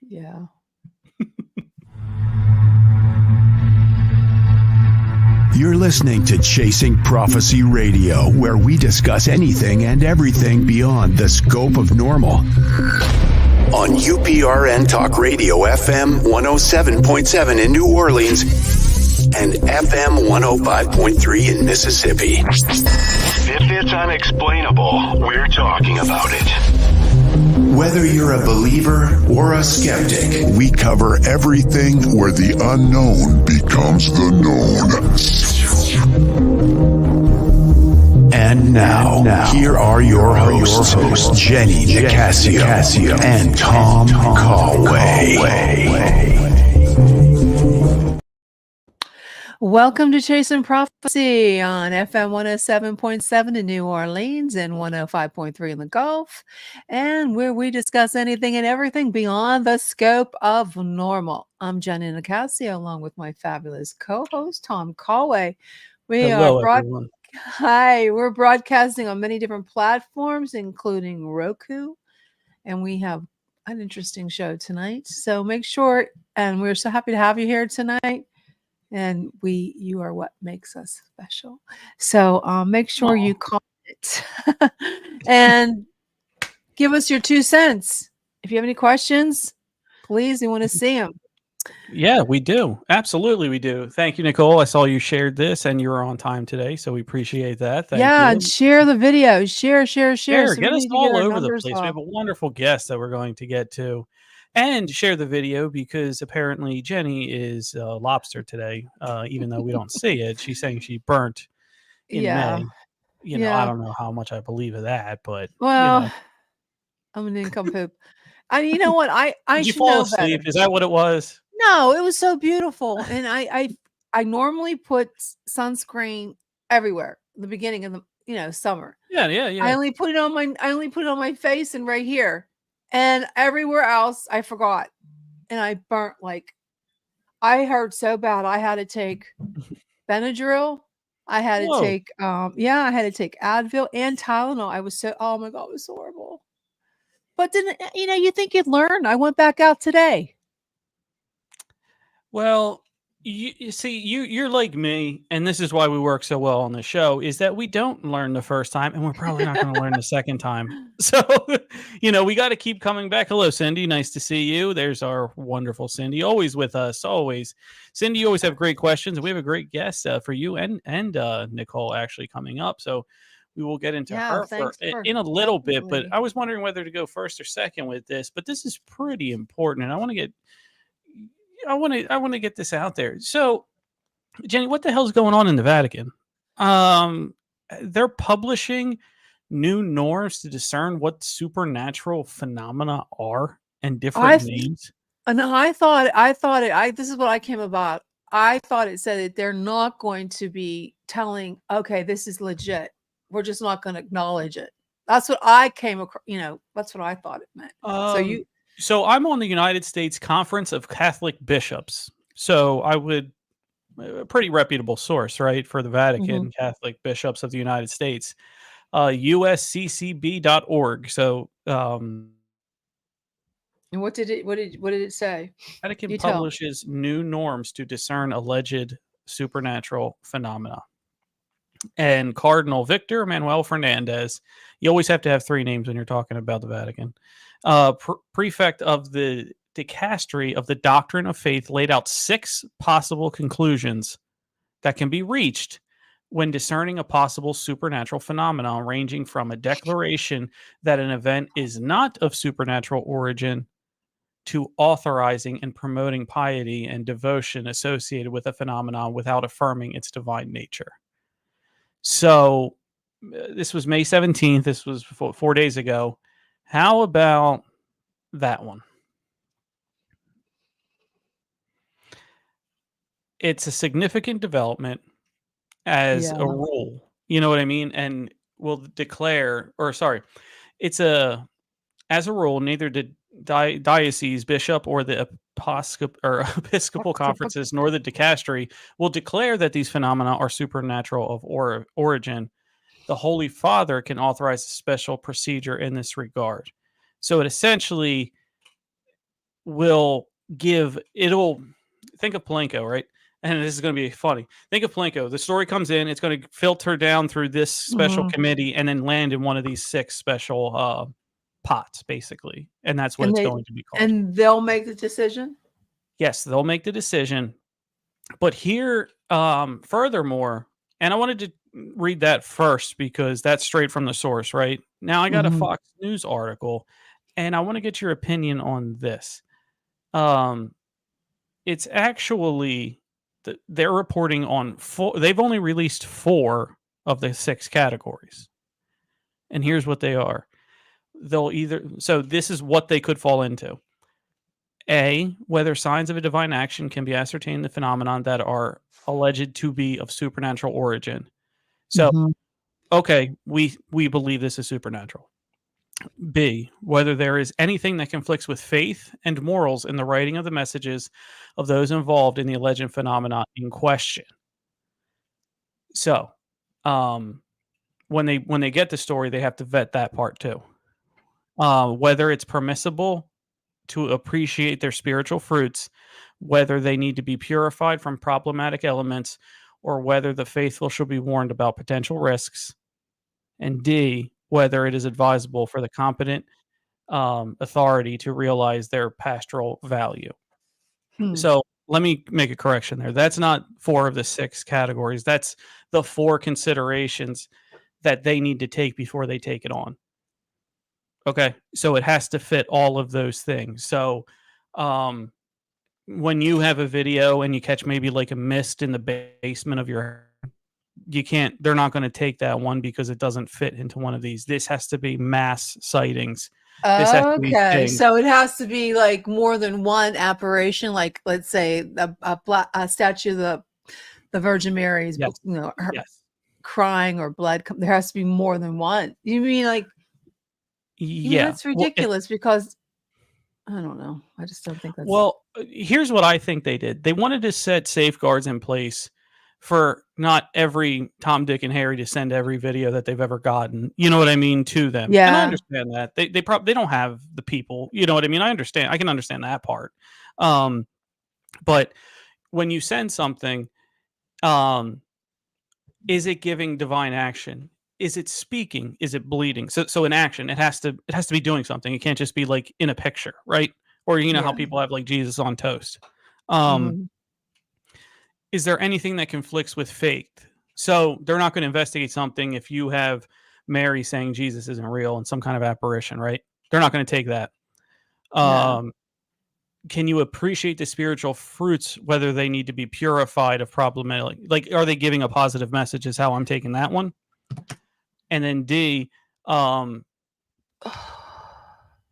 Yeah. You're listening to Chasing Prophecy Radio, where we discuss anything and everything beyond the scope of normal. On UPRN Talk Radio FM 107.7 in New Orleans and FM 105.3 in Mississippi. If it's unexplainable, we're talking about it. Whether you're a believer or a skeptic, we cover everything where the unknown becomes the known. And now, here are your hosts, Jenny Nicasio and Tom Callway. Welcome to Chasing Prophecy on FM 107.7 in New Orleans and 105.3 in the Gulf, and where we discuss anything and everything beyond the scope of normal. I'm Jenny Nicasio, along with my fabulous co-host, Tom Callway. Hello, everyone. Hi, we're broadcasting on many different platforms, including Roku, and we have an interesting show tonight. So make sure, and we're so happy to have you here tonight. And you are what makes us special. So make sure you comment and give us your 2 cents. If you have any questions, please, we want to see them. Yeah, we do. Absolutely, we do. Thank you, Nicole. I saw you shared this and you were on time today, so we appreciate that. Thank you. And share the video. Share. So get us all over the place. Up. We have a wonderful guest that we're going to get to. And share the video because apparently Jenny is lobster today, even though we don't see it. She's saying she burnt in May. You know, I don't know how much I believe of that, but I'm an nincompoop. You know what? I Did you fall asleep? Is that what it was? No, it was so beautiful, and I normally put sunscreen everywhere. The beginning of the summer. Yeah. I only put it on my face and right here. And everywhere else, I forgot. And I burnt I hurt so bad. I had to take Benadryl. I had to take, I had to take Advil and Tylenol. Oh my God, it was horrible. But then, you think you'd learn. I went back out today. Well, you see, you're like me, and this is why we work so well on the show, is that we don't learn the first time, and we're probably not going to learn the second time. So, we got to keep coming back. Hello, Cindy. Nice to see you. There's our wonderful Cindy, always with us, always. Cindy, you always have great questions. We have a great guest for you and Nicole actually coming up. So we will get into her in a little bit, but I was wondering whether to go first or second with this, but this is pretty important, and I want to get this out there. So, Jenny, what the hell is going on in the Vatican? They're publishing new norms to discern what supernatural phenomena are and different names. No, this is what I came about. I thought it said that they're not going to be telling, okay, this is legit. We're just not going to acknowledge it. That's what I came across. That's what I thought it meant. So I'm on the United States Conference of Catholic Bishops. So I would, a pretty reputable source, right, for the Vatican, Catholic Bishops of the United States, usccb.org. So, and what did it say? Vatican publishes new norms to discern alleged supernatural phenomena. And Cardinal Victor Manuel Fernandez, you always have to have 3 names when you're talking about the Vatican. Prefect of the dicastery of the doctrine of faith, laid out 6 possible conclusions that can be reached when discerning a possible supernatural phenomenon, ranging from a declaration that an event is not of supernatural origin to authorizing and promoting piety and devotion associated with a phenomenon without affirming its divine nature. So this was May 17th. This was 4 days ago. How about that one? It's a significant development as a rule. You know what I mean? And will declare, as a rule, neither the diocese, bishop, or the episcopal conferences, nor the dicastery will declare that these phenomena are supernatural of origin. The Holy Father can authorize a special procedure in this regard. So it essentially, it'll think of Plinko, right? And this is going to be funny. Think of Plinko. The story comes in, it's going to filter down through this special committee and then land in one of these 6 special pots, basically. And that's what And it's going to be called. And they'll make the decision? Yes, they'll make the decision. But here, furthermore, and I wanted to read that first because that's straight from the source, right? Now I got a Fox News article, and I want to get your opinion on this. It's actually they're reporting on 4. They've only released 4 of the 6 categories, and here's what they are. So this is what they could fall into. A, whether signs of a divine action can be ascertained, the phenomenon that are alleged to be of supernatural origin. So, okay, we believe this is supernatural. B, whether there is anything that conflicts with faith and morals in the writing of the messages of those involved in the alleged phenomenon in question. So, when they get the story, they have to vet that part too. Whether it's permissible to appreciate their spiritual fruits, whether they need to be purified from problematic elements, or whether the faithful should be warned about potential risks. And D, whether it is advisable for the competent authority to realize their pastoral value. So let me make a correction there. That's not 4 of the 6 categories. That's the 4 considerations that they need to take before they take it on. Okay, so it has to fit all of those things. So when you have a video and you catch maybe like a mist in the basement of your, they're not going to take that one because it doesn't fit into one of these. This has to be mass sightings. Okay, so it has to be like more than one apparition, like let's say a statue of the Virgin Mary's, Yes. her crying or blood. There has to be more than one. You mean like? Yeah, that's ridiculous because I don't know. I just don't think that's. Well, here's what I think they did. They wanted to set safeguards in place for not every Tom, Dick, and Harry to send every video that they've ever gotten. You know what I mean, to them. Yeah, and I understand that they don't have the people. You know what I mean. I can understand that part. But when you send something, is it giving divine action? Is it speaking? Is it bleeding? So in action, it has to be doing something. It can't just be like in a picture, right? Or how people have like Jesus on toast. Is there anything that conflicts with faith? So they're not going to investigate something if you have Mary saying Jesus isn't real and some kind of apparition, right? They're not going to take that. Can you appreciate the spiritual fruits, whether they need to be purified of problematic? Like, are they giving a positive message is how I'm taking that one. And then D,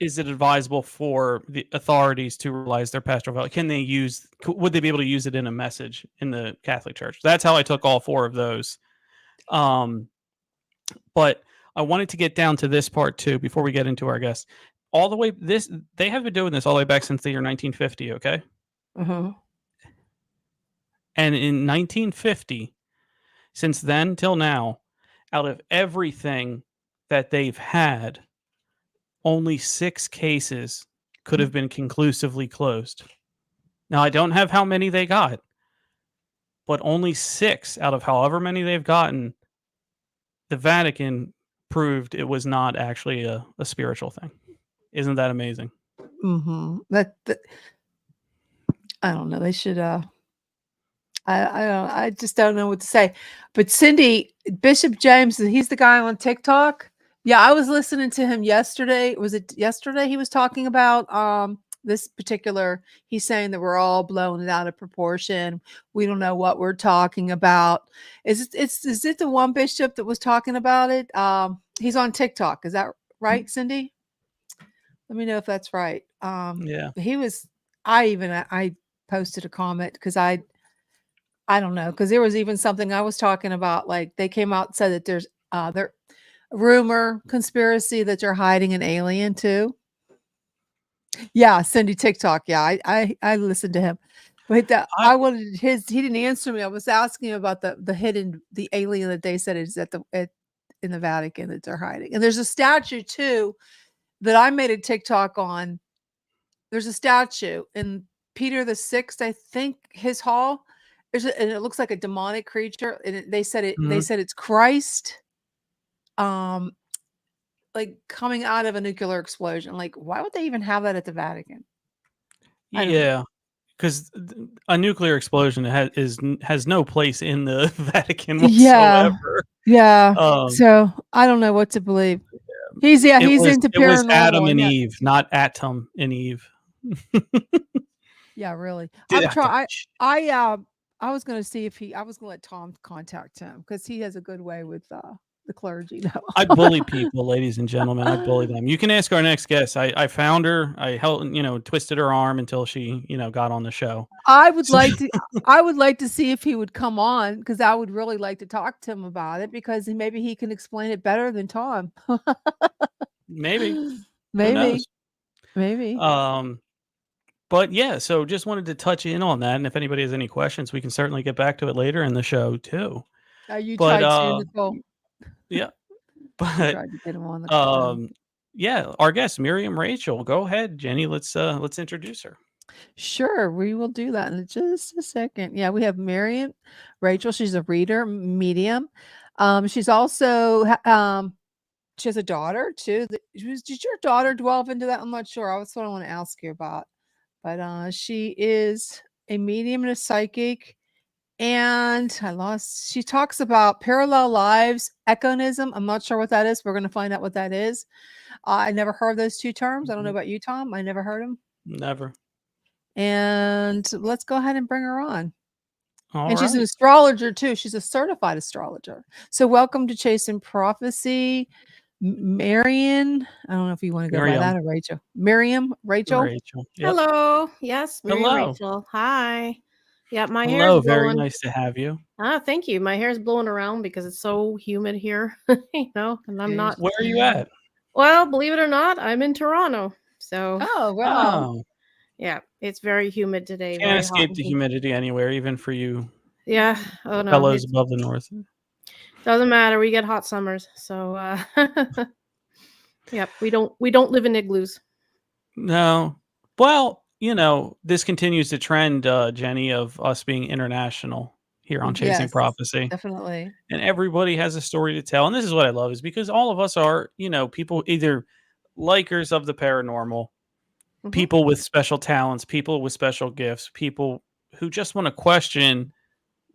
is it advisable for the authorities to realize their pastoral value? Would they be able to use it in a message in the Catholic Church? That's how I took all 4 of those. But I wanted to get down to this part too, before we get into our guests. All the way, they have been doing this all the way back since the year 1950, okay? And in 1950, since then till now, out of everything that they've had, only 6 cases could have been conclusively closed. Now, I don't have how many they got, but only 6 out of however many they've gotten, the Vatican proved it was not actually a spiritual thing. Isn't that amazing? That I don't know. They should. I just don't know what to say. But Cindy, Bishop James, he's the guy on TikTok. Yeah, I was listening to him yesterday. Was it yesterday? He was talking about this particular. He's saying that we're all blowing it out of proportion. We don't know what we're talking about. Is it the one bishop that was talking about it? He's on TikTok. Is that right, Cindy? Let me know if that's right. Yeah. He was. I posted a comment because I don't know, because there was even something I was talking about. Like they came out and said that there's rumor conspiracy that they're hiding an alien too. Yeah, Cindy TikTok. Yeah, I listened to him, but I wanted his. He didn't answer me. I was asking him about the alien that they said is in the Vatican that they're hiding, and there's a statue too that I made a TikTok on. There's a statue in Peter the Sixth, I think, his hall. And it looks like a demonic creature, and they said it. They Mhm. said it's Christ, um, like coming out of a nuclear explosion. Like, why would they even have that at the Vatican? I don't know. Yeah, because a nuclear explosion has no place in the Vatican Yeah, whatsoever. yeah. Um, So I don't know what to believe. it He's was into it was Adam paranormal, and and yeah, Eve, not Atom and Eve. yeah, really. Did I'm Atom. try. I was gonna see if he. I was gonna let Tom contact him because he has a good way with the clergy. I bully people, ladies and gentlemen. I bully them. You can ask our next guest. I found her. I held, twisted her arm until she, got on the show. I would So like to I would like to see if he would come on because I would really like to talk to him about it because maybe he can explain it better than Tom. maybe, who Maybe, knows? maybe. Um, but yeah, so just wanted to touch in on that, and if anybody has any questions, we can certainly get back to it later in the show too. You But tried to, Nicole. yeah, You but tried to get him on the um, yeah, our guest Miriam Rachel. Go ahead, Jenny. Let's introduce her. Sure, we will do that in just a second. Yeah, we have Miriam Rachel. She's a reader, medium. She's also she has a daughter too. Did your daughter delve into that? I'm not sure. That's what I want to ask you about. But she is a medium and a psychic. And she talks about parallel lives, echonism. I'm not sure what that is. We're going to find out what that is. I never heard those two terms. I don't know Mhm. about you, Tom. I never heard them. Never. And let's go ahead and bring her on. All And she's an right. astrologer too. She's a certified astrologer. So welcome to Chasing Prophecy, Marion. I don't know if you want to go by that Miriam. or Rachel. Miriam, Rachel. Rachel. Yep. Hello. Yes, Miriam Hello. Rachel. Hi. Yeah, my hair's Hello. Very blowing. nice to have you. Thank you. My hair's blowing around because it's so humid here, and I'm not. Where are you at? Well, believe it or not, I'm in Toronto. So, Oh, wow. Oh, yeah, it's very humid today, can't very hot escape and the humid. humidity anywhere, even for you Yeah. Oh no, fellows it above the north. doesn't matter. We get hot summers. So, yep, we don't live in igloos. No. Well, this continues the trend, Jenny, of us being international here on Chasing Yes, Prophecy. definitely. And everybody has a story to tell. And this is what I love is because all of us are, people either likers of the paranormal, Mhm. people with special talents, people with special gifts, people who just want to question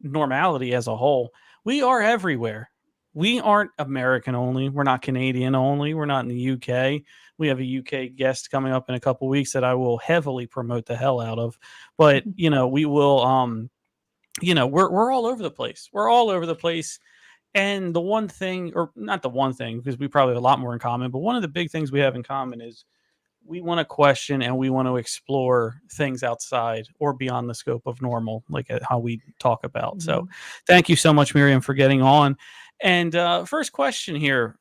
normality as a whole. We are everywhere. We aren't American only. We're not Canadian only. We're not in the UK. We have a UK guest coming up in a couple weeks that I will heavily promote the hell out of. But, we will we're all over the place. We're all over the place. And the one thing, or not the one thing, because we probably have a lot more in common, but one of the big things we have in common is we want to question and we want to explore things outside or beyond the scope of normal, like how we talk about. So, Mhm. thank you so much, Miriam, for getting on. And first question here.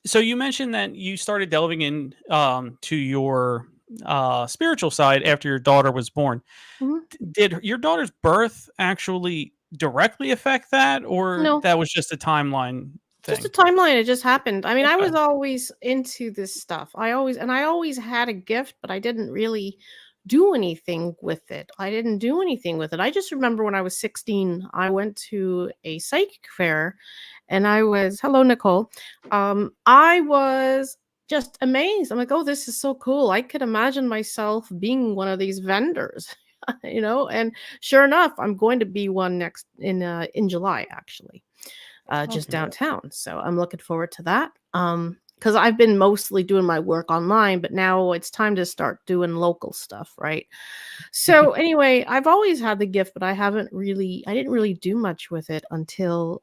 So you mentioned that you started delving in to your spiritual side after your daughter was born. Mhm. Did your daughter's birth actually directly affect that, or No, that was just a timeline just a thing? timeline. It just happened. I mean, I Okay. was always into this stuff. I always had a gift, but I didn't really do anything with it. I didn't do anything with it. I just remember when I was 16, I went to a psychic fair and hello, Nicole. I was just amazed. I'm like, oh, this is so cool. I could imagine myself being one of these vendors, and sure enough, I'm going to be one next in July, actually, just Okay. downtown. So I'm looking forward to that. Because I've been mostly doing my work online, but now it's time to start doing local stuff, right? So anyway, I've always had the gift, but I didn't really do much with it until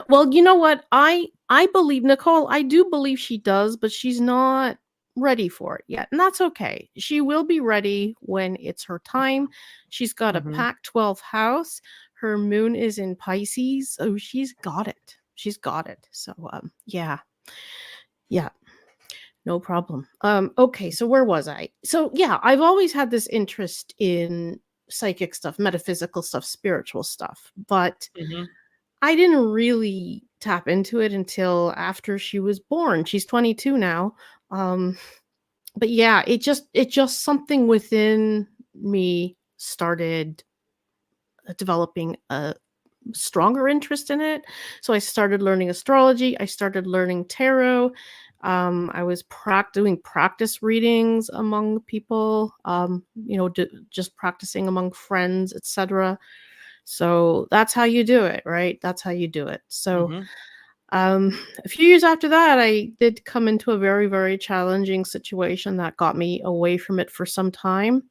well, you know what? I believe Nicole, I do believe she does, but she's not ready for it yet. And that's okay. She will be ready when it's her time. She's got a Hmm. Pac 12 house. Her moon is in Pisces. So she's got it. She's got it. So yeah. Yeah, no problem. Okay, so where was I? So yeah, I've always had this interest in psychic stuff, metaphysical stuff, spiritual stuff, but Hmm. I didn't really tap into it until after she was born. She's 22 now. Um, but yeah, it just something within me started developing a stronger interest in it. So I started learning astrology. I started learning tarot. I was doing practice readings among people. Just practicing among friends, etc. So that's how you do it, right? That's how you do it. So Mhm. a few years after that, I did come into a very, very challenging situation that got me away from it for some time.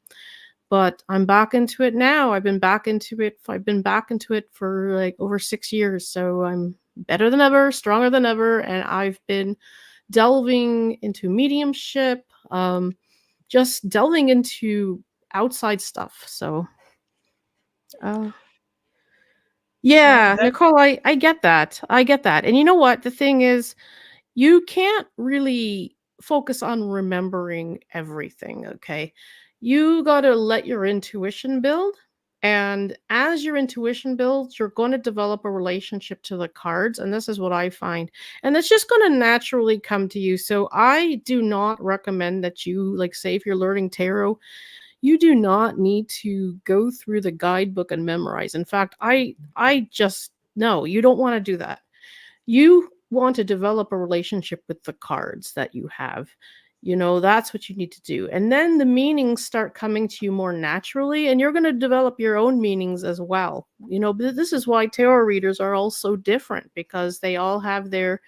But I'm back into it now. I've been back into it for like over 6 years. So I'm better than ever, stronger than ever. And I've been delving into mediumship, just delving into outside stuff. So, uh, Yeah, yeah, that Nicole, I get that. I get that. And you know what? The thing is, you can't really focus on remembering everything, okay? You got to let your intuition build. And as your intuition builds, you're going to develop a relationship to the cards. And this is what I find. And it's just going to naturally come to you. So I do not recommend that you, like, say, if you're learning tarot, you do not need to go through the guidebook and memorize. In fact, I just no, you don't want to do that. You want to develop a relationship with the cards that you have. That's what you need to do. And then the meanings start coming to you more naturally, and you're going to develop your own meanings as well. This is why tarot readers are all so different, because they all have their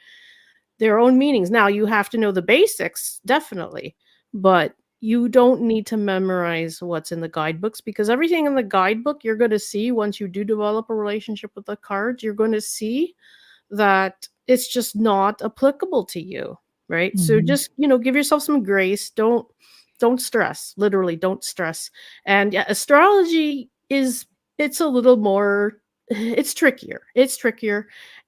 own meanings. Now, you have to know the basics, definitely, but you don't need to memorize what's in the guidebooks, because everything in the guidebook you're going to see once you do develop a relationship with the cards, you're going to see that it's just not applicable to you, right? So Mhm. just, give yourself some grace. Don't stress. Literally, don't stress. And yeah, astrology it's a little more it's trickier. It's trickier.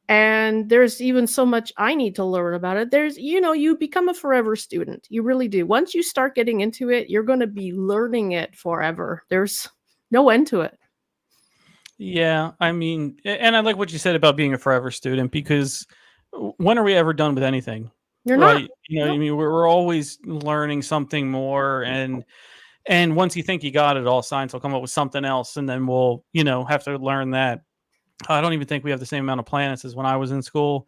And there's even so much I need to learn about it. You become a forever student. You really do. Once you start getting into it, you're going to be learning it forever. There's no end to it. Yeah, I mean, and I like what you said about being a forever student because when are we ever done with anything? You're not. Right? I Nope. mean, we're always learning something more, and once you think you got it all, science will come up with something else, and then we'll have to learn that. I don't even think we have the same amount of planets as when I was in school.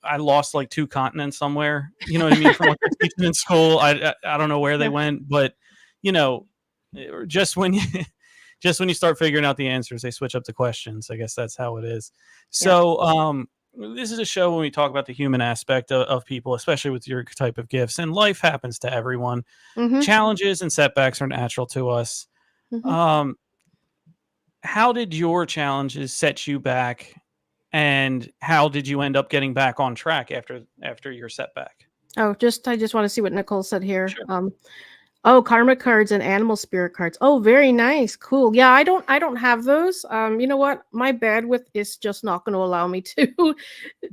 I lost like 2 continents somewhere. You know what I mean? From what they're teaching in school, I don't know where they Yeah. went, but you know, just when you just when you start figuring out the answers, they switch up the questions. I guess that's how it is. Yeah. So, this is a show when we talk about the human aspect of people, especially with your type of gifts. And life happens to everyone. Mhm. Challenges and setbacks are natural to us. Mhm. Um, how did your challenges set you back, and how did you end up getting back on track after your setback? Oh, I just want to see what Nicole said here. Sure. Oh, karma cards and animal spirit cards. Oh, very nice. Cool. Yeah, I don't have those. You know what? My bandwidth is just not going to allow me to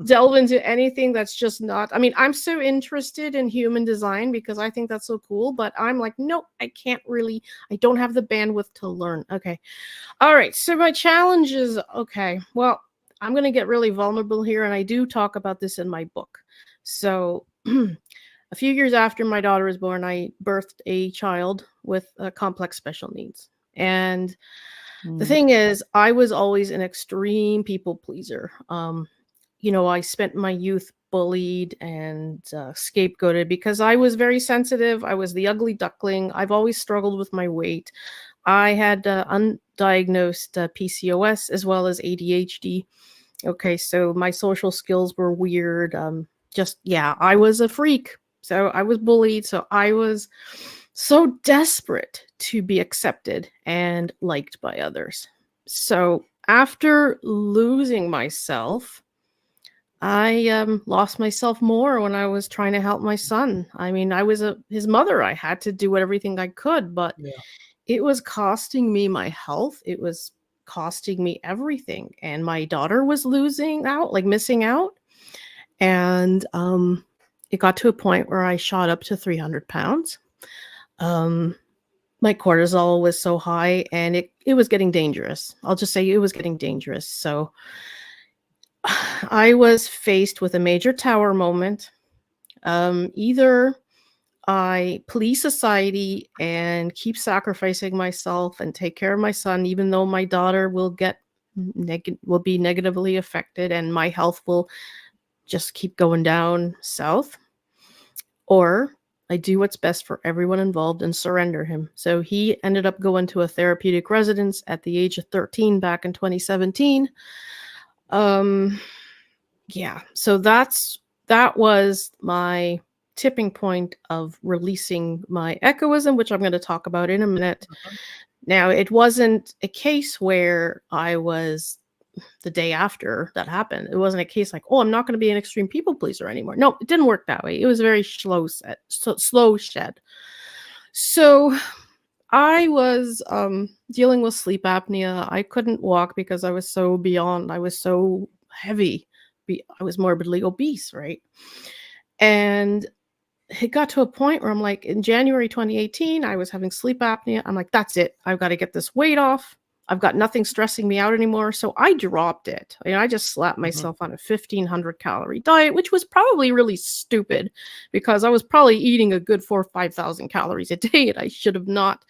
delve into anything that's just not. I mean, I'm so interested in human design because I think that's so cool, but I'm like, nope, I can't really. I don't have the bandwidth to learn. Okay. All right. So my challenge is okay. Well, I'm going to get really vulnerable here, and I do talk about this in my book. So, a few years after my daughter was born, I birthed a child with complex special needs. And the Mm. thing is, I was always an extreme people pleaser. I spent my youth bullied and scapegoated because I was very sensitive. I was the ugly duckling. I've always struggled with my weight. I had undiagnosed PCOS as well as ADHD. Okay, so my social skills were weird. Yeah, I was a freak. So I was bullied. So I was so desperate to be accepted and liked by others. So after losing myself, I lost myself more when I was trying to help my son. I mean, I was his mother. I had to do everything I could, but Yeah. it was costing me my health. It was costing me everything. And my daughter was losing out, like missing out. And it got to a point where I shot up to 300 pounds. Um, my cortisol was so high and it was getting dangerous. I'll just say it was getting dangerous. So I was faced with a major tower moment. Either I please society and keep sacrificing myself and take care of my son, even though my daughter will will be negatively affected and my health will just keep going down south. Or I do what's best for everyone involved and surrender him. So he ended up going to a therapeutic residence at the age of 13 back in 2017. Yeah, so that was my tipping point of releasing my egoism, which I'm going to talk about in a minute. Now, it wasn't a case where I was the day after that happened. It wasn't a case like, oh, I'm not going to be an extreme people pleaser anymore. No, it didn't work that way. It was very slow shed. So I was dealing with sleep apnea. I couldn't walk because I was so beyond. I was so heavy. I was morbidly obese, right? And it got to a point where I'm like, in January 2018, I was having sleep apnea. I'm like, that's it. I've got to get this weight off. I've got nothing stressing me out anymore. So I dropped it. I just slapped myself on a 1,500 calorie diet, which was probably really stupid because I was probably eating a good 4,000 or 5,000 calories a day, and I should have not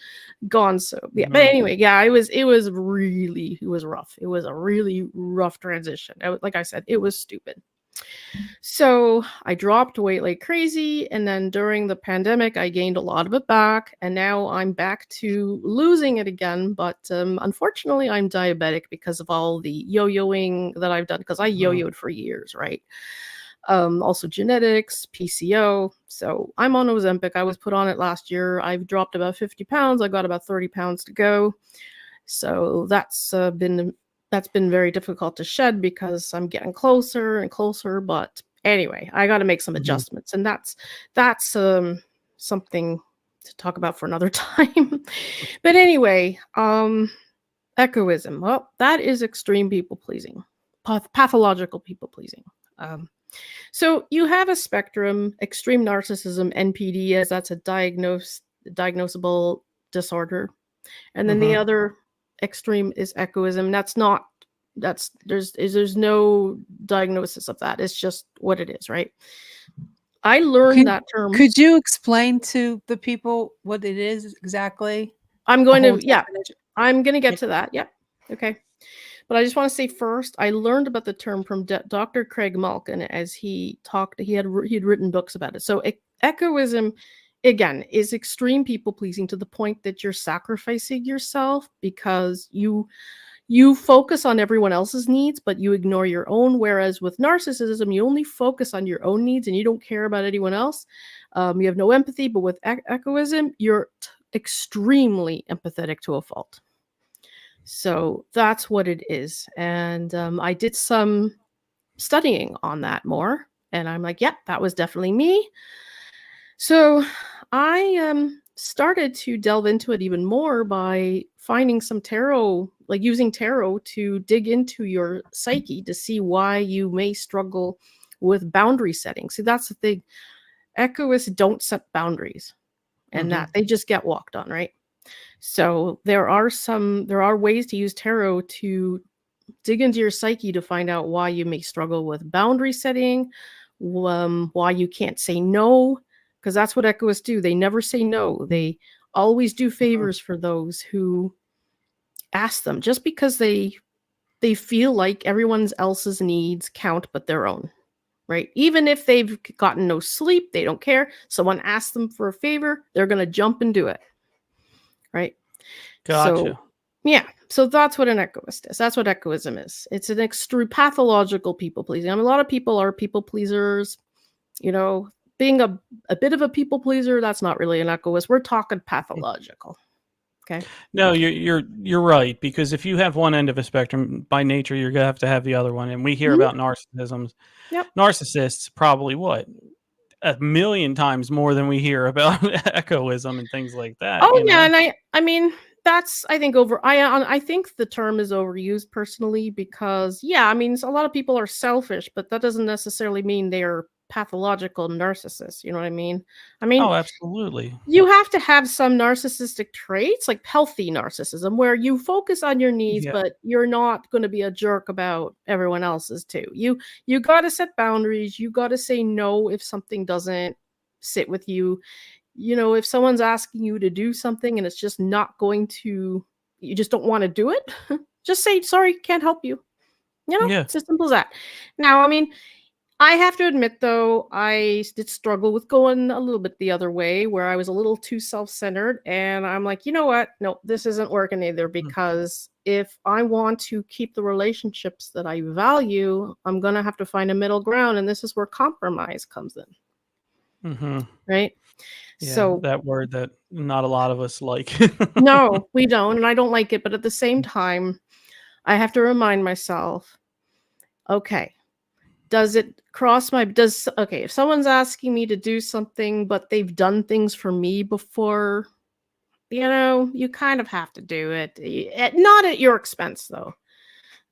gone so. Yeah. But anyway, yeah, it was rough. It was a really rough transition. Like I said, it was stupid. So I dropped weight like crazy. And then during the pandemic, I gained a lot of it back. And now I'm back to losing it again. But unfortunately, I'm diabetic because of all the yo-yoing that I've done, because I yo-yoed for years, right? Also genetics, PCO. So I'm on Ozempic. I was put on it last year. I've dropped about 50 pounds. I got about 30 pounds to go. So that's been very difficult to shed because I'm getting closer and closer. But anyway, I got to make some adjustments, and that's something to talk about for another time. But anyway, egoism. Well, that is extreme people pleasing, pathological people pleasing. So you have a spectrum: extreme narcissism, NPD, as that's a diagnosable disorder, and then the other extreme is egoism. There's no diagnosis of that. It's just what it is, right? I learned that term. Could you explain to the people what it is exactly? I'm going to get to that. Yeah. Okay. But I just want to say first, I learned about the term from Dr. Craig Malkin as he had written books about it. So egoism, again, is extreme people pleasing to the point that you're sacrificing yourself because you focus on everyone else's needs, but you ignore your own. Whereas with narcissism, you only focus on your own needs and you don't care about anyone else. You have no empathy. But with egoism, you're extremely empathetic to a fault. So that's what it is. And I did some studying on that more. And I'm like, yeah, that was definitely me. So I started to delve into it even more by finding some tarot, like using tarot to dig into your psyche to see why you may struggle with boundary setting. See, that's the thing. Egoists don't set boundaries, and that they just get walked on, right? So there are ways to use tarot to dig into your psyche to find out why you may struggle with boundary setting, why you can't say no, because that's what egoists do. They never say no. They always do favors for those who ask them, just because they feel like everyone else's needs count but their own, right? Even if they've gotten no sleep, they don't care. Someone asks them for a favor, they're going to jump and do it, right? Gotcha. So, yeah. So that's what an egoist is. That's what egoism is. It's an extreme pathological people pleasing. I mean, a lot of people are people pleasers. Being a bit of a people pleaser, that's not really an egoist. We're talking pathological. Okay. No, you're right, because if you have one end of a spectrum, by nature you're gonna have to have the other one. And we hear about narcissisms. Yep. Narcissists probably what? 1,000,000 times more than we hear about egoism and things like that. Oh yeah, and I mean that's I think I think the term is overused personally because I mean a lot of people are selfish, but that doesn't necessarily mean they're pathological narcissists. You know what I mean? Oh, absolutely. You have to have some narcissistic traits, like healthy narcissism, where you focus on your needs, but you're not going to be a jerk about everyone else's too. You got to set boundaries. You got to say no if something doesn't sit with you. if someone's asking you to do something and it's just not going to, you just don't want to do it, just say, sorry, can't help you. Yeah. It's as simple as that. Now, I mean, I have to admit, though, I did struggle with going a little bit the other way, where I was a little too self-centered. And I'm like, you know what? No, this isn't working either, because if I want to keep the relationships that I value, I'm going to have to find a middle ground. And this is where compromise comes in. Mm-hmm. Right? Yeah, So, that word that not a lot of us like. no, we don't. And I don't like it. But at the same time, I have to remind myself, okay, does it cross my okay, if someone's asking me to do something but they've done things for me before, you kind of have to do it. Not at your expense, though.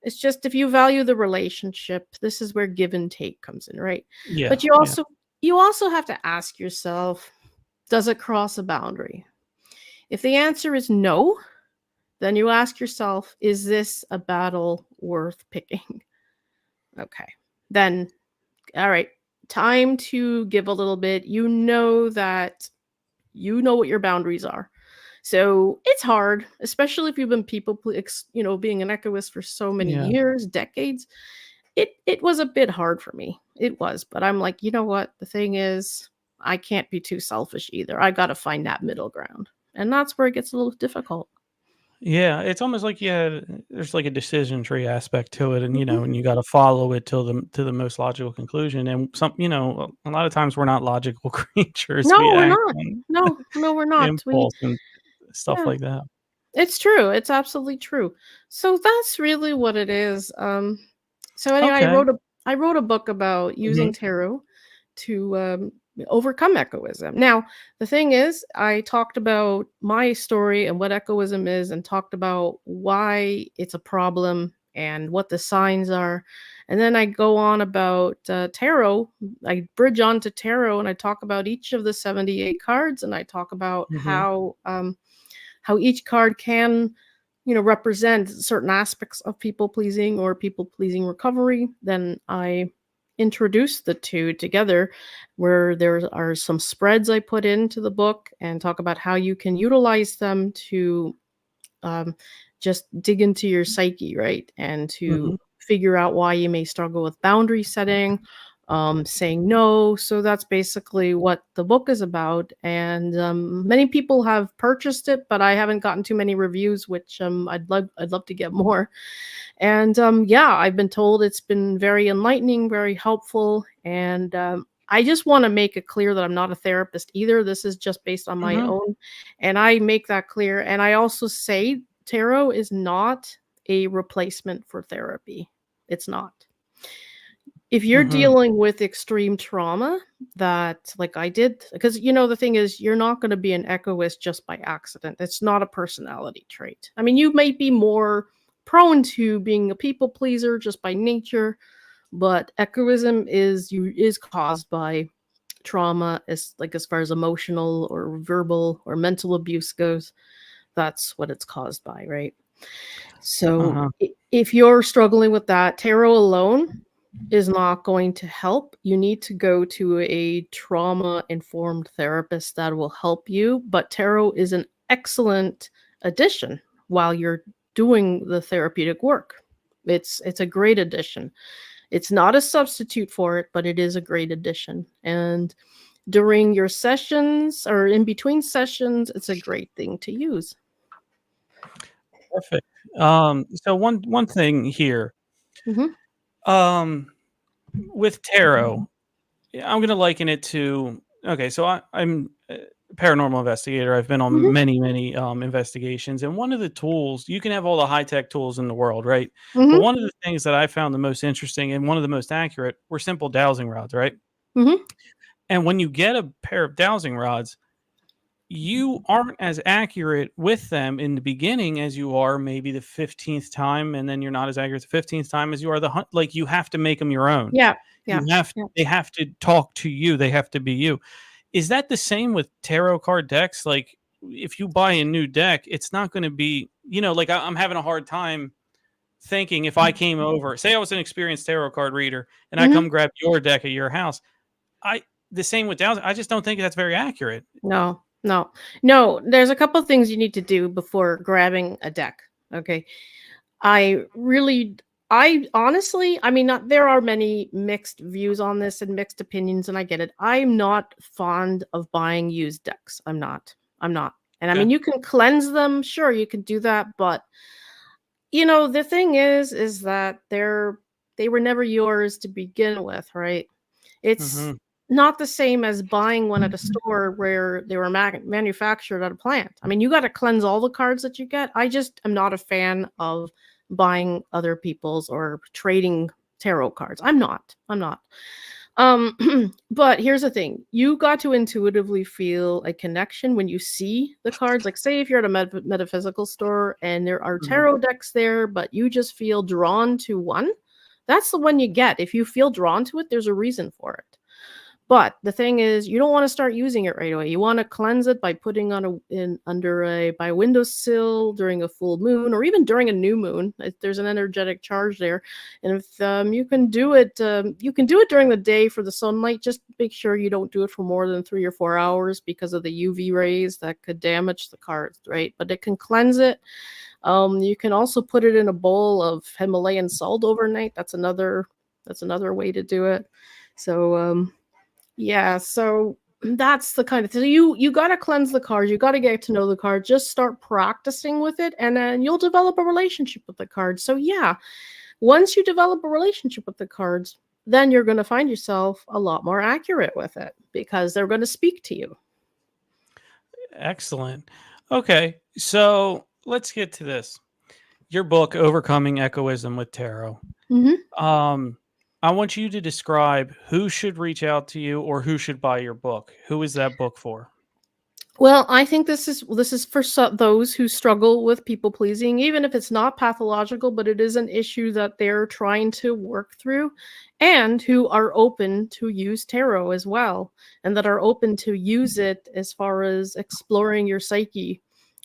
It's just, if you value the relationship, this is where give and take comes in, right? Yeah. But you also have to ask yourself, does it cross a boundary? If the answer is no, then you ask yourself, is this a battle worth picking? Okay. Then, all right, time to give a little bit. You know what your boundaries are. So it's hard, especially if you've been being an echoist for so many Yeah. years, decades. It was a bit hard for me. It was, but I'm like, you know what? The thing is, I can't be too selfish either. I got to find that middle ground. And that's where it gets a little difficult. Yeah, it's almost like there's like a decision tree aspect to it, and Mhm. and you got to follow it till the most logical conclusion. And a lot of times we're not logical creatures. We No, we're act not. on No, we're not. impulse and stuff Yeah. like that. It's true. It's absolutely true. So that's really what it is. So anyway, Okay. I wrote a book about Hmm. using tarot to overcome echoism. Now, the thing is, I talked about my story and what echoism is, and talked about why it's a problem and what the signs are. And then I go on about tarot. I bridge on to tarot, and I talk about each of the 78 cards, and I talk about Hmm. how each card can represent certain aspects of people pleasing or people pleasing recovery. Then I introduce the two together, where there are some spreads I put into the book, and talk about how you can utilize them to um, just dig into your psyche, right? And to Hmm. figure out why you may struggle with boundary setting, saying no. So that's basically what the book is about. And many people have purchased it, but I haven't gotten too many reviews, which I'd love to get more. And yeah, I've been told it's been very enlightening, very helpful. And I just want to make it clear that I'm not a therapist either. This is just based on my Hmm. own. And I make that clear. And I also say tarot is not a replacement for therapy. It's not. If you're Hmm. dealing with extreme trauma, that like I did, because the thing is, you're not going to be an echoist just by accident. It's not a personality trait. I mean, you might be more prone to being a people pleaser just by nature, but echoism is caused by trauma, as far as emotional or verbal or mental abuse goes. That's what it's caused by, right? So Uh-huh. if you're struggling with that, tarot alone is not going to help. You need to go to a trauma informed therapist that will help you. But tarot is an excellent addition while you're doing the therapeutic work. It's a great addition. It's not a substitute for it, but it is a great addition. And during your sessions or in between sessions, it's a great thing to use. Perfect. So one thing here, Hmm. um, with tarot, I'm going to liken it to, okay, so I'm a paranormal investigator. I've been on Hmm. many investigations, and one of the tools, you can have all the high tech towls in the world, right? But Hmm. one of the things that I found the most interesting and one of the most accurate were simple dowsing rods, right? Hmm. And when you get a pair of dowsing rods, you aren't as accurate with them in the beginning as you are maybe the 15th time, and then you're not as accurate the 15th time as you are like you have to make them your own. Yeah. Yeah. Yeah. They have to talk to you. They have to be you. Is that the same with tarot card decks? Like if you buy a new deck, it's not going to be, like I'm having a hard time thinking if I came over, say I was an experienced tarot card reader and I Hmm. come grab your deck at your house, the same with Dowsing. I just don't think that's very accurate. No. There's a couple things you need to do before grabbing a deck. Okay. I honestly, I mean, there are many mixed views on this and mixed opinions, and I get it. I'm not fond of buying used decks. I'm not. And I Okay. mean, you can cleanse them. Sure, you can do that. But, the thing is that they were never yours to begin with, right? It's not the same as buying one at a store where they were manufactured at a plant. I mean, you got to cleanse all the cards that you get. I just am not a fan of buying other people's or trading tarot cards. I'm not. But here's the thing. You got to intuitively feel a connection when you see the cards. Like, say if you're at a metaphysical store and there are tarot decks there, but you just feel drawn to one, that's the one you get. If you feel drawn to it, there's a reason for it. But the thing is, you don't want to start using it right away. You want to cleanse it by putting by a windowsill during a full moon, or even during a new moon. If there's an energetic charge there, and if you can do it during the day for the sunlight. Just make sure you don't do it for more than 3 or 4 hours because of the UV rays that could damage the cards, right? But it can cleanse it. You can also put it in a bowl of Himalayan salt overnight. That's another way to do it. So yeah, so that's the kind of thing. You got to cleanse the cards. You got to get to know the card. Just start practicing with it, and then you'll develop a relationship with the cards. So yeah, once you develop a relationship with the cards, then you're going to find yourself a lot more accurate with it because they're going to speak to you. Excellent. Okay, so let's get to this. Your book, Overcoming Echoism with Tarot. I want you to describe who should reach out to you or who should buy your book. Who is that book for? Well, I think this is for those who struggle with people pleasing, even if it's not pathological, but it is an issue that they're trying to work through, and who are open to use tarot as well, and that are open to use it as far as exploring your psyche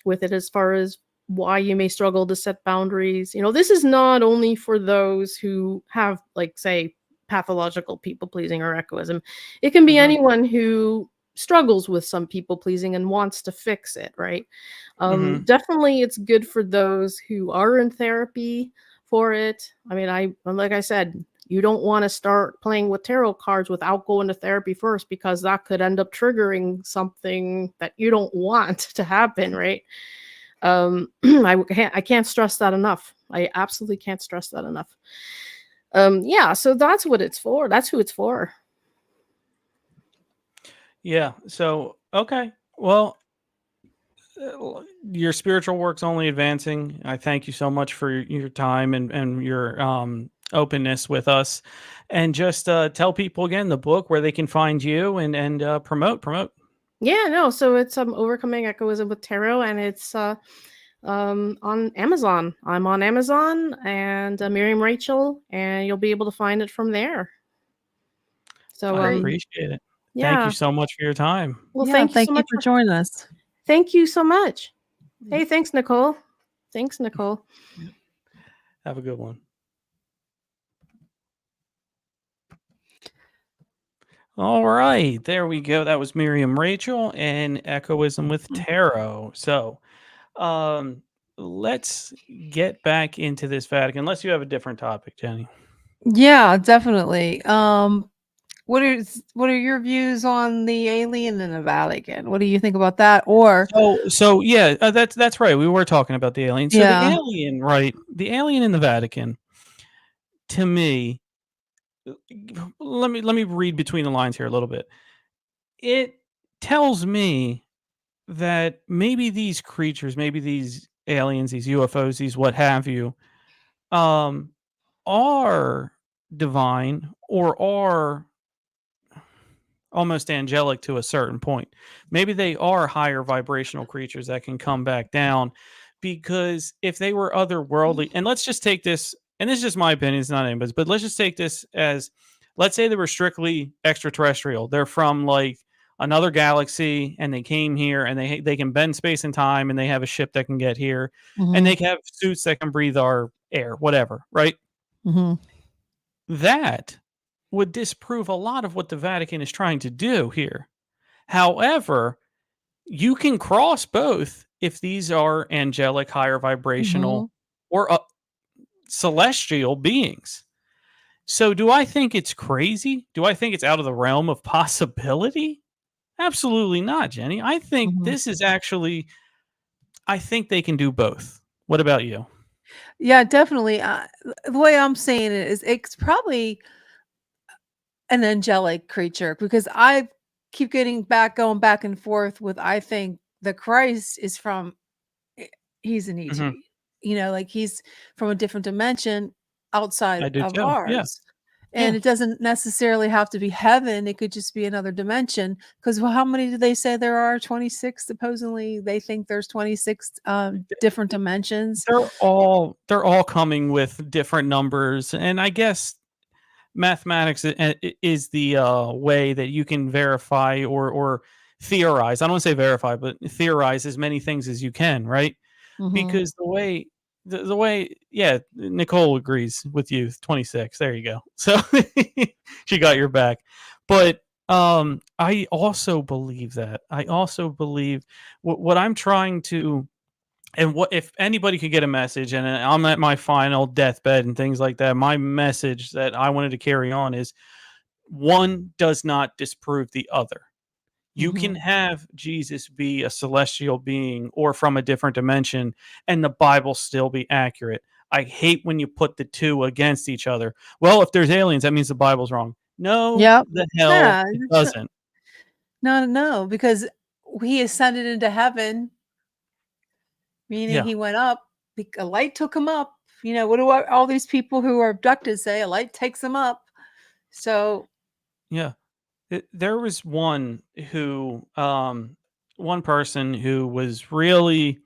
with it, as far as why you may struggle to set boundaries. This is not only for those who have, like, say, pathological people pleasing or echoism. It can be anyone who struggles with some people pleasing and wants to fix it, right? Definitely it's good for those who are in therapy for it. I mean, like I said, you don't want to start playing with tarot cards without going to therapy first, because that could end up triggering something that you don't want to happen, right? I can't stress that enough. I absolutely can't stress that enough. Yeah, so that's what it's for. That's who it's for. Yeah. So, okay. Well, your spiritual work's only advancing. I thank you so much for your time and your openness with us. And just tell people again the book, where they can find you, and promote. Yeah, no. So it's Overcoming Echoism with Tarot, and it's on Amazon. I'm on Amazon and Miriam Rachel, and you'll be able to find it from there. So I appreciate it. Yeah. Thank you so much for your time. Well, Yeah, thank you so much for joining us. Thank you so much. Hey, thanks, Nicole. Have a good one. All right, there we go. That was Miriam Rachel and Echoism with Tarot. So, let's get back into this Vatican. Unless you have a different topic, Jenny. Yeah, definitely. What are your views on the alien in the Vatican? What do you think about that? Or so yeah, that's right. We were talking about the alien. So Yeah. the alien, right? The alien in the Vatican, to me, let me read between the lines here a little bit. It tells me that maybe these creatures, maybe these aliens, these UFOs, these what have you, are divine or are almost angelic to a certain point. Maybe they are higher vibrational creatures that can come back down, because if they were otherworldly, and let's just take this, and this is just my opinion, it's not anybody's, but let's just take this as, let's say they were strictly extraterrestrial. They're from like another galaxy and they came here, and they can bend space and time, and they have a ship that can get here, and they have suits that can breathe our air, whatever, right? That would disprove a lot of what the Vatican is trying to do here. However, you can cross both if these are angelic, higher Hmm. vibrational, or celestial beings. So, do I think it's crazy? Do I think it's out of the realm of possibility? Absolutely not, Jenny. I think Hmm. this is actually, I think they can do both. What about you? Yeah, definitely. The way I'm saying it is, it's probably an angelic creature because I keep going back and forth with. I think the Christ is from eh, he's an Hmm. ET. Like he's from a different dimension outside I do of too. Yeah. ours. Yeah. And it doesn't necessarily have to be heaven. It could just be another dimension. Because how many do they say there are? 26. Supposedly, they think there's 26 different dimensions. They're all coming with different numbers, and I guess mathematics is the way that you can verify or theorize. I don't want to say verify, but theorize as many things as you can, right? Hmm. Because the way, yeah, Nicole agrees with you. 26. There you go. So she got your back. But I also believe that. I also believe what I'm trying to, and what if anybody could get a message, and I'm at my final deathbed and things like that, my message that I wanted to carry on is one does not disprove the other. You Hmm. can have Jesus be a celestial being or from a different dimension, and the Bible still be accurate. I hate when you put the two against each other. Well, if there's aliens, that means the Bible's wrong. No, Yep. the hell Yeah. it doesn't. No, no, because he ascended into heaven, meaning Yeah, he went up. A light took him up. What do all these people who are abducted say? A light takes them up. So, yeah. There was one person who was really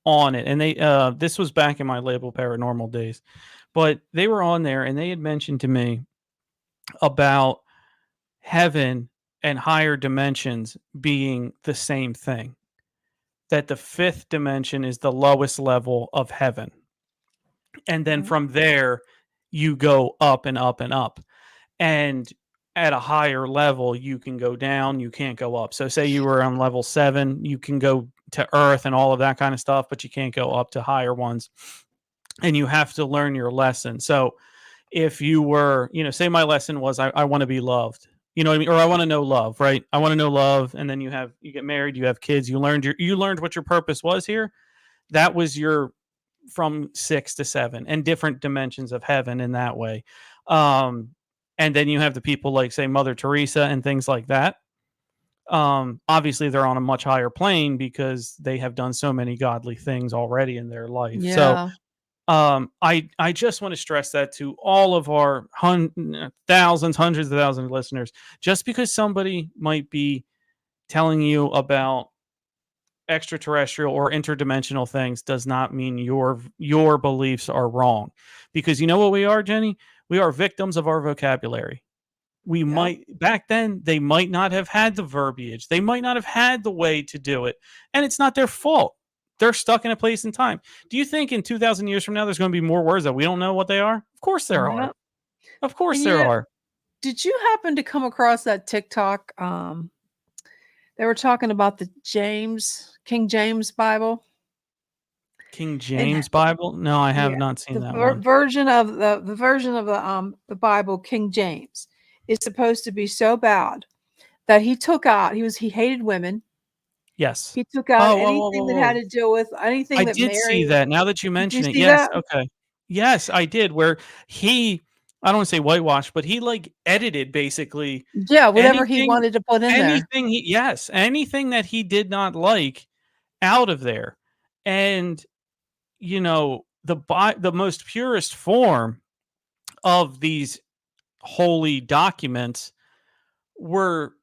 on it, and this was back in my label paranormal days, but they were on there and they had mentioned to me about heaven and higher dimensions being the same thing, that the fifth dimension is the lowest level of heaven, and then mhm. from there you go up and up and up, and at a higher level you can go down, you can't go up. So say you were on level 7, you can go to earth and all of that kind of stuff, but you can't go up to higher ones, and you have to learn your lesson. So if you were, say my lesson was I want to be loved. You know what I mean? Or I want to know love, right? I want to know love. And then you get married, you have kids, you learned what your purpose was here. That was your from 6 to 7 and different dimensions of heaven in that way. Um, and then you have the people like say Mother Teresa and things like that. Obviously they're on a much higher plane because they have done so many godly things already in their life. So Yeah. I just want to stress that to all of our thousands, hundreds of thousands of listeners. Just because somebody might be telling you about extraterrestrial or interdimensional things does not mean your beliefs are wrong. Because you know what we are, Jenny? We are victims of our vocabulary. We Yep. might back then they might not have had the verbiage. They might not have had the way to do it. And it's not their fault. They're stuck in a place in time. Do you think in 2000 years from now there's going to be more words that we don't know what they are? Of course there are. Yep. Of course And there are. did you happen to come across that TikTok? They were talking about the King James Bible, King and James Bible? No, I have yeah, not seen the that one. version of the version of the Bible, King James, is supposed to be so bad that he hated women. Yes. He took out Oh, whoa, whoa, whoa, anything that had whoa. to do with anything I that did see Mary. that. Now that you Did you mention it. see Yes. that? Okay. Yes, I did. Where he, I don't want to say whitewashed, but he like edited basically Yeah, whatever he anything, wanted to put in there. anything that he did not like out of there. And the most purest form of these holy documents were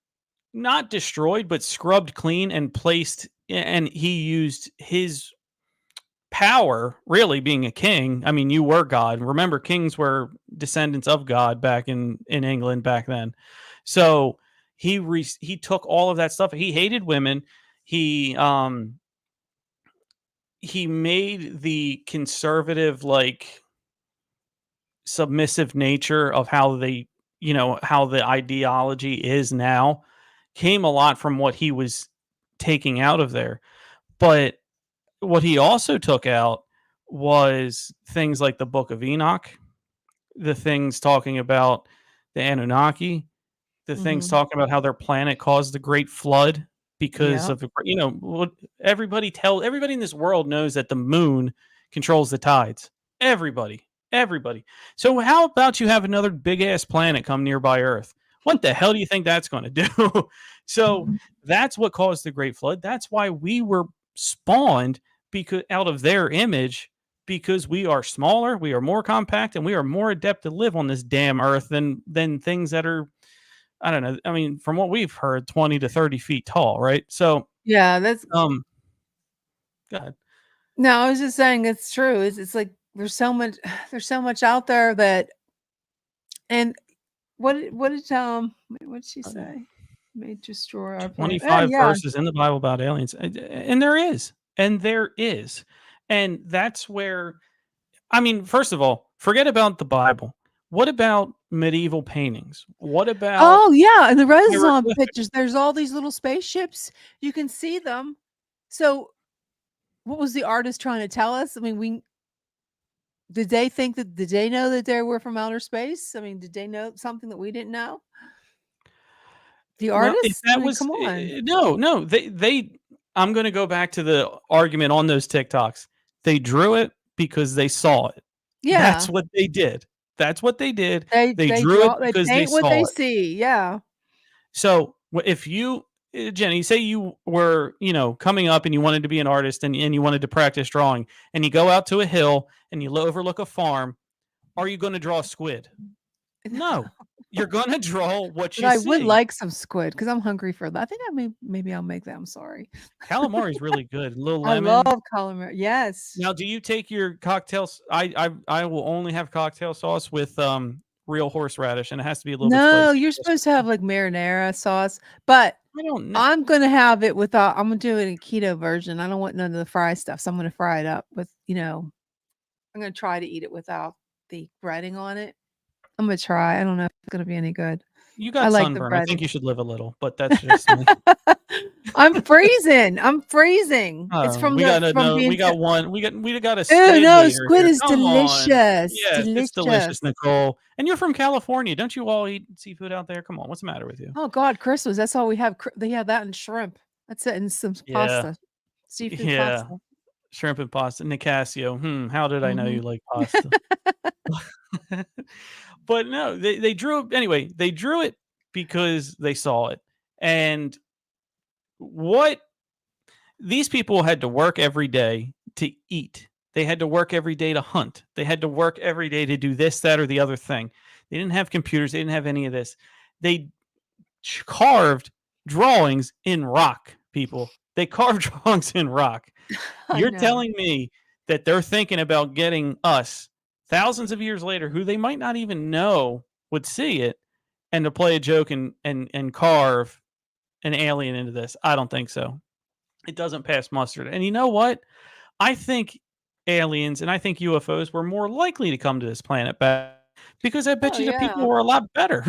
not destroyed but scrubbed clean and placed, and he used his power, really being a king. I mean, you were God. Remember, kings were descendants of God back in England back then. So he took all of that stuff. He hated women. He made the conservative, like submissive nature of how they how the ideology is now came a lot from what he was taking out of there. But what he also took out was things like the Book of Enoch, the things talking about the Anunnaki, the things Mhm. talking about how their planet caused the Great Flood because Yeah. of what everybody in this world knows that the moon controls the tides. Everybody. So how about you have another big ass planet come nearby Earth? What the hell do you think that's going to do? So that's what caused the Great Flood. That's why we were spawned because out of their image, because we are smaller, we are more compact, and we are more adept to live on this damn Earth than things that are, I don't know. I mean, from what we've heard, 20 to 30 feet tall, right? So, Yeah, that's um, God, no, I was just saying it's true. It's like there's so much there's so much out there that and what did she say? May destroy our planet. 25 Yeah. verses in the Bible about aliens. And there is. And there is. And that's where, I mean, first of all, forget about the Bible. What about medieval paintings? What about Oh, yeah, and the Renaissance hieroglyphics? pictures, there's all these little spaceships. You can see them. So, what was the artist trying to tell us? I mean, we did they know that they were from outer space? I mean, did they know something that we didn't know? The Well, if artists? I that mean, was come on. no, they I'm gonna go back to the argument on those TikToks. They drew it because they saw it. That's Yeah. what they did. That's what they did. They They they drew it draw they because they paint what they saw it. see. Yeah. So if you, Jenny, say you were, coming up and you wanted to be an artist and you wanted to practice drawing, and you go out to a hill and you overlook a farm, are you going to draw a squid? No, you're going to draw what But you I would see. like some squid because I'm hungry for that. I think maybe I'll make that. I'm sorry. Calamari is really good. A little I love lemon. calamari. Yes. Now, do you take your cocktails? I will only have cocktail sauce with real horseradish, and it has to be a little bit No, spicy. you're supposed to have like marinara sauce, but I don't know. I'm gonna have it without. I'm gonna do it in keto version. I don't want none of the fried stuff, so I'm gonna fry it up with. I'm gonna try to eat it without the breading on it. I'm gonna try. I don't know if it's gonna be any good. You I got like the sunburn. I think breading. you should live a little, but that's just me. I'm freezing. I'm freezing. It's Oh, from we the got from we being. got one. We got a Oh squid no, hater squid here. is Come on. delicious. Yes, it's delicious, Delicious. Nicole. And you're from California. Don't you all eat seafood out there? Come on. What's the matter with you? Oh God, Christmas. That's all we have. They have that and shrimp. That's it, and some Yeah. pasta, seafood Yeah. pasta. Shrimp and pasta. Nicasio. How did I know Mhm. you like pasta? But no, they drew it anyway. They drew it because they saw it. And what these people had to work every day to eat. They had to work every day to hunt. They had to work every day to do this, that, or the other thing. They didn't have computers. They didn't have any of this. They carved drawings in rock, people. They carved drawings in rock. I You're know. telling me that they're thinking about getting us thousands of years later, who they might not even know would see it, and to play a joke and carve an alien into this? I don't think so. It doesn't pass mustard. And you know what? I think aliens and I think UFOs were more likely to come to this planet back because I bet Oh you the people yeah. were a lot better.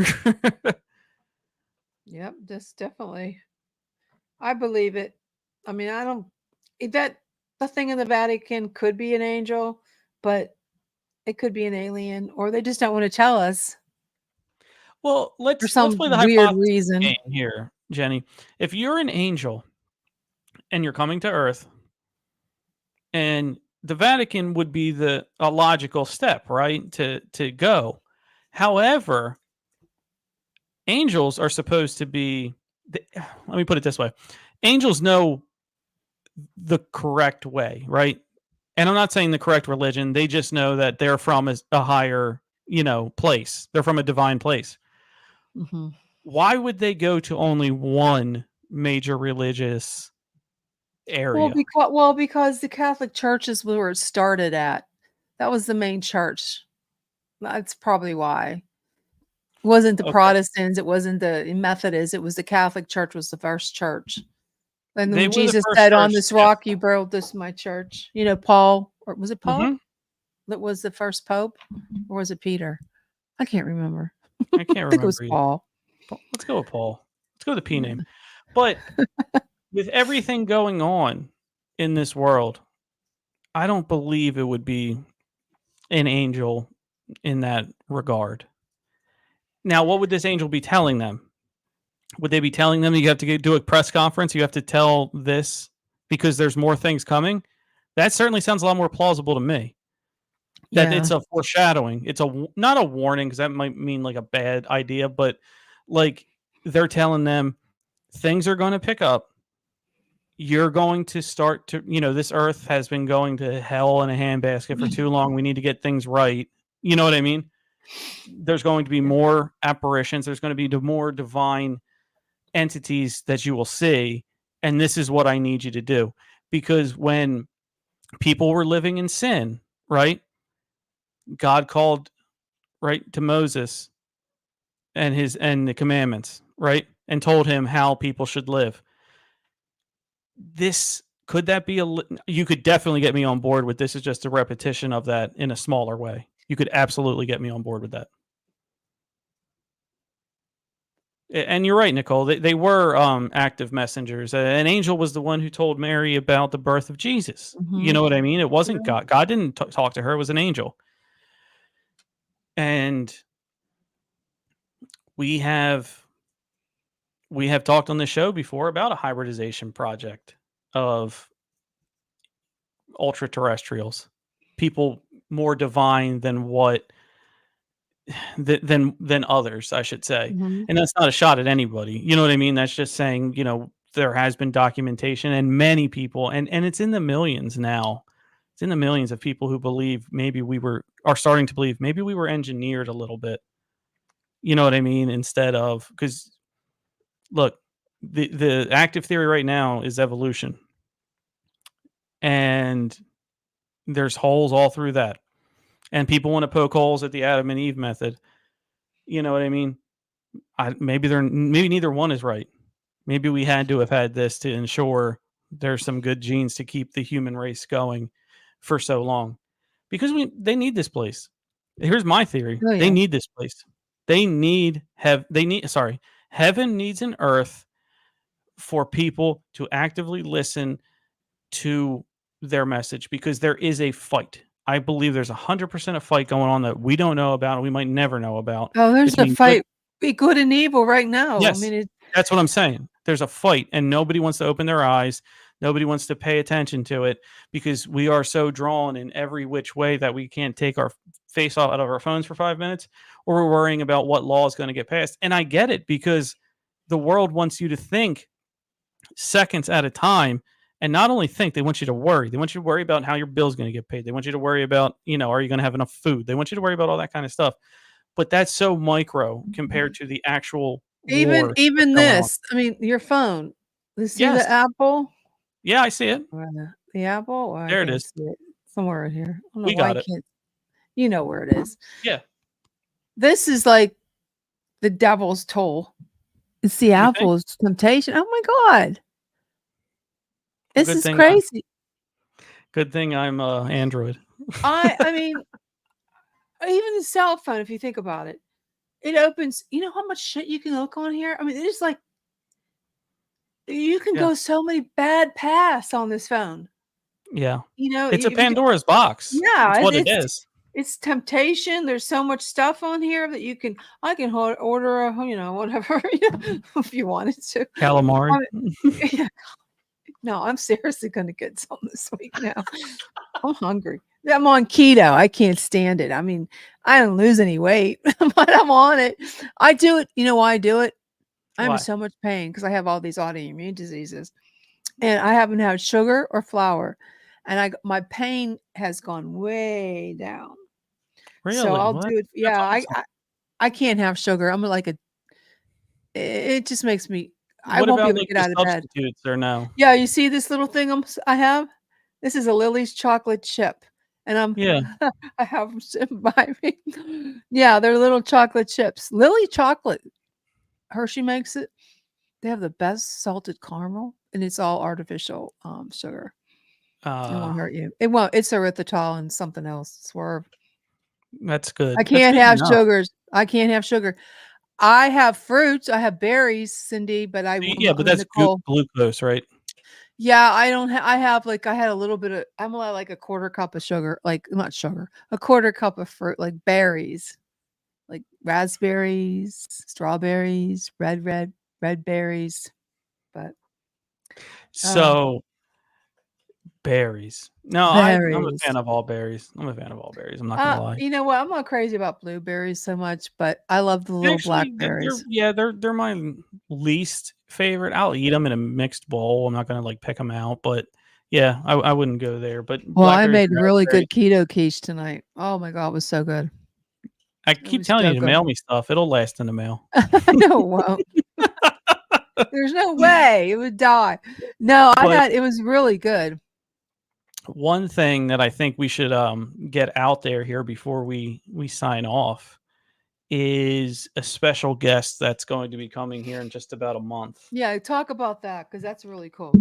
Yep. Just definitely. I believe it. I mean, I don't. That the thing in the Vatican could be an angel, but it could be an alien, or they just don't want to tell us Well, for let's some play the weird hypothesis reason. game here, Jenny. If you're an angel and you're coming to Earth, and the Vatican would be a logical step, right? To go. However, angels are supposed to be let me put it this way. Angels know the correct way, right? And I'm not saying the correct religion. They just know that they're from a higher, place. They're from a divine place. Mhm. Why would they go to only one major religious area? Because the Catholic Church is where it started at. That was the main church. That's probably why. It wasn't the Okay. Protestants, it wasn't the Methodists, it was the Catholic Church was the first church. And then They when were the Jesus first said, "On church. this Yes. rock you build this my church." Paul, or was it Paul Hmm. that was the first pope? Or was it Peter? I can't remember. I can't I think it was remember either. Paul. Let's go with Paul. Let's go with the P Yeah. name. But with everything going on in this world, I don't believe it would be an angel in that regard. Now, what would this angel be telling them? Would they be telling them you have to do a press conference? You have to tell this because there's more things coming? That certainly sounds a lot more plausible to me. That Yeah. it's a foreshadowing. It's not a warning because that might mean like a bad idea, but like they're telling them things are going to pick up. You're going to start to, this earth has been going to hell in a handbasket for too long. We need to get things right. You know what I mean? There's going to be more apparitions. There's going to be more divine entities that you will see. And this is what I need you to do. Because when people were living in sin, right? God called, right, to Moses and the commandments, right? And told him how people should live. Could that be you could definitely get me on board with this is just a repetition of that in a smaller way. You could absolutely get me on board with that. And you're right, Nicole. They were active messengers. An angel was the one who told Mary about the birth of Jesus. You know what I mean? It wasn't God. God didn't talk to her. It was an angel. And we have talked on the show before about a hybridization project of ultra terrestrials, people more divine than what than others, I should say. Mhm. And that's not a shot at anybody. You know what I mean? That's just saying, there has been documentation and many people, and it's in the millions now. It's in the millions of people who believe are starting to believe maybe we were engineered a little bit. You know what I mean? Instead of, because look, the active theory right now is evolution. And there's holes all through that. And people want to poke holes at the Adam and Eve method. You know what I mean? Maybe neither one is right. Maybe we had to have had this to ensure there's some good genes to keep the human race going for so long, because they need this place. Here's my theory: Oh, they yeah. need this place. Heaven needs an earth for people to actively listen to their message, because there is a fight. I believe there's 100% a fight going on that we don't know about and we might never know about Oh, there's a between fight be good and evil right now. Yes, I mean, that's what I'm saying. There's a fight and nobody wants to open their eyes. Nobody wants to pay attention to it because we are so drawn in every which way that we can't take our face out of our phones for 5 minutes, or we're worrying about what law is going to get passed. And I get it, because the world wants you to think seconds at a time, and not only think, they want you to worry. They want you to worry about how your bill's going to get paid. They want you to worry about, are you going to have enough food? They want you to worry about all that kind of stuff. But that's so micro compared to the actual war that's even going on. this. I mean, your phone. You see Yes. the apple? Yeah, I see it. The apple? Well, I There it can't is. see it. Somewhere in here. I don't know We why got I it. can't. You know where it is. Yeah. This is like the devil's toll. It's the You think? apple's temptation. Oh my God. Well, This good is thing crazy. Good thing I'm Android. I mean, even the cell phone, if you think about it, it opens. You know how much shit you can look on here? I mean, it's like you can Yeah. go so many bad paths on this phone. Yeah. if It's a you Pandora's box. yeah, It's what it is. it's temptation. There's so much stuff on here that I can order a, whatever, if you wanted to. Calamari. Yeah. No, I'm seriously going to get some this week now. I'm hungry. I'm on keto. I can't stand it. I mean, I don't lose any weight, but I'm on it. I do it. You know why I do it? I'm Why? in so much pain because I have all these autoimmune diseases, and I haven't had sugar or flour, and my pain has gone way down. Really? So I'll Well, do it. that's Yeah, awesome. I can't have sugar. I'm like it just makes me. I What won't be about able to like get the out of bed. substitutes or no? Yeah, you see this little thing I have? This is a Lily's chocolate chip, and Yeah. I have them sitting by me. Yeah, they're little chocolate chips. Lily chocolate. Hershey makes it. They have the best salted caramel, and it's all artificial sugar. It won't hurt you. It won't. It's erythritol and something else. Swerve. That's good. I That's can't good to have know. sugars. I can't have sugar. I have fruits. I have berries, Cindy, but Yeah, but when that's Nicole. glucose, right? Yeah, I don't. I have I had a little bit of. I'm allowed like a quarter cup of sugar, like not sugar, a quarter cup of fruit, like berries, like raspberries, strawberries, red berries. But oh, So berries. No, I'm a fan berries. of all berries. I'm a fan of all berries. I'm not gonna lie. You know what? I'm not crazy about blueberries so much, but I love the little Actually, blackberries. they're my least favorite. I'll eat them in a mixed bowl. I'm not gonna like pick them out, but yeah, I wouldn't go there. But Well, I blackberries, made really raspberries. good keto quiche tonight. Oh my god, it was so good. I It keep was telling so you to good. mail me stuff. It'll last in the mail. No, it won't. There's no way it would die. No, But it was really good. one thing that I think we should get out there here before we sign off is a special guest that's going to be coming here in just about a month. Yeah, talk about that because that's really cool.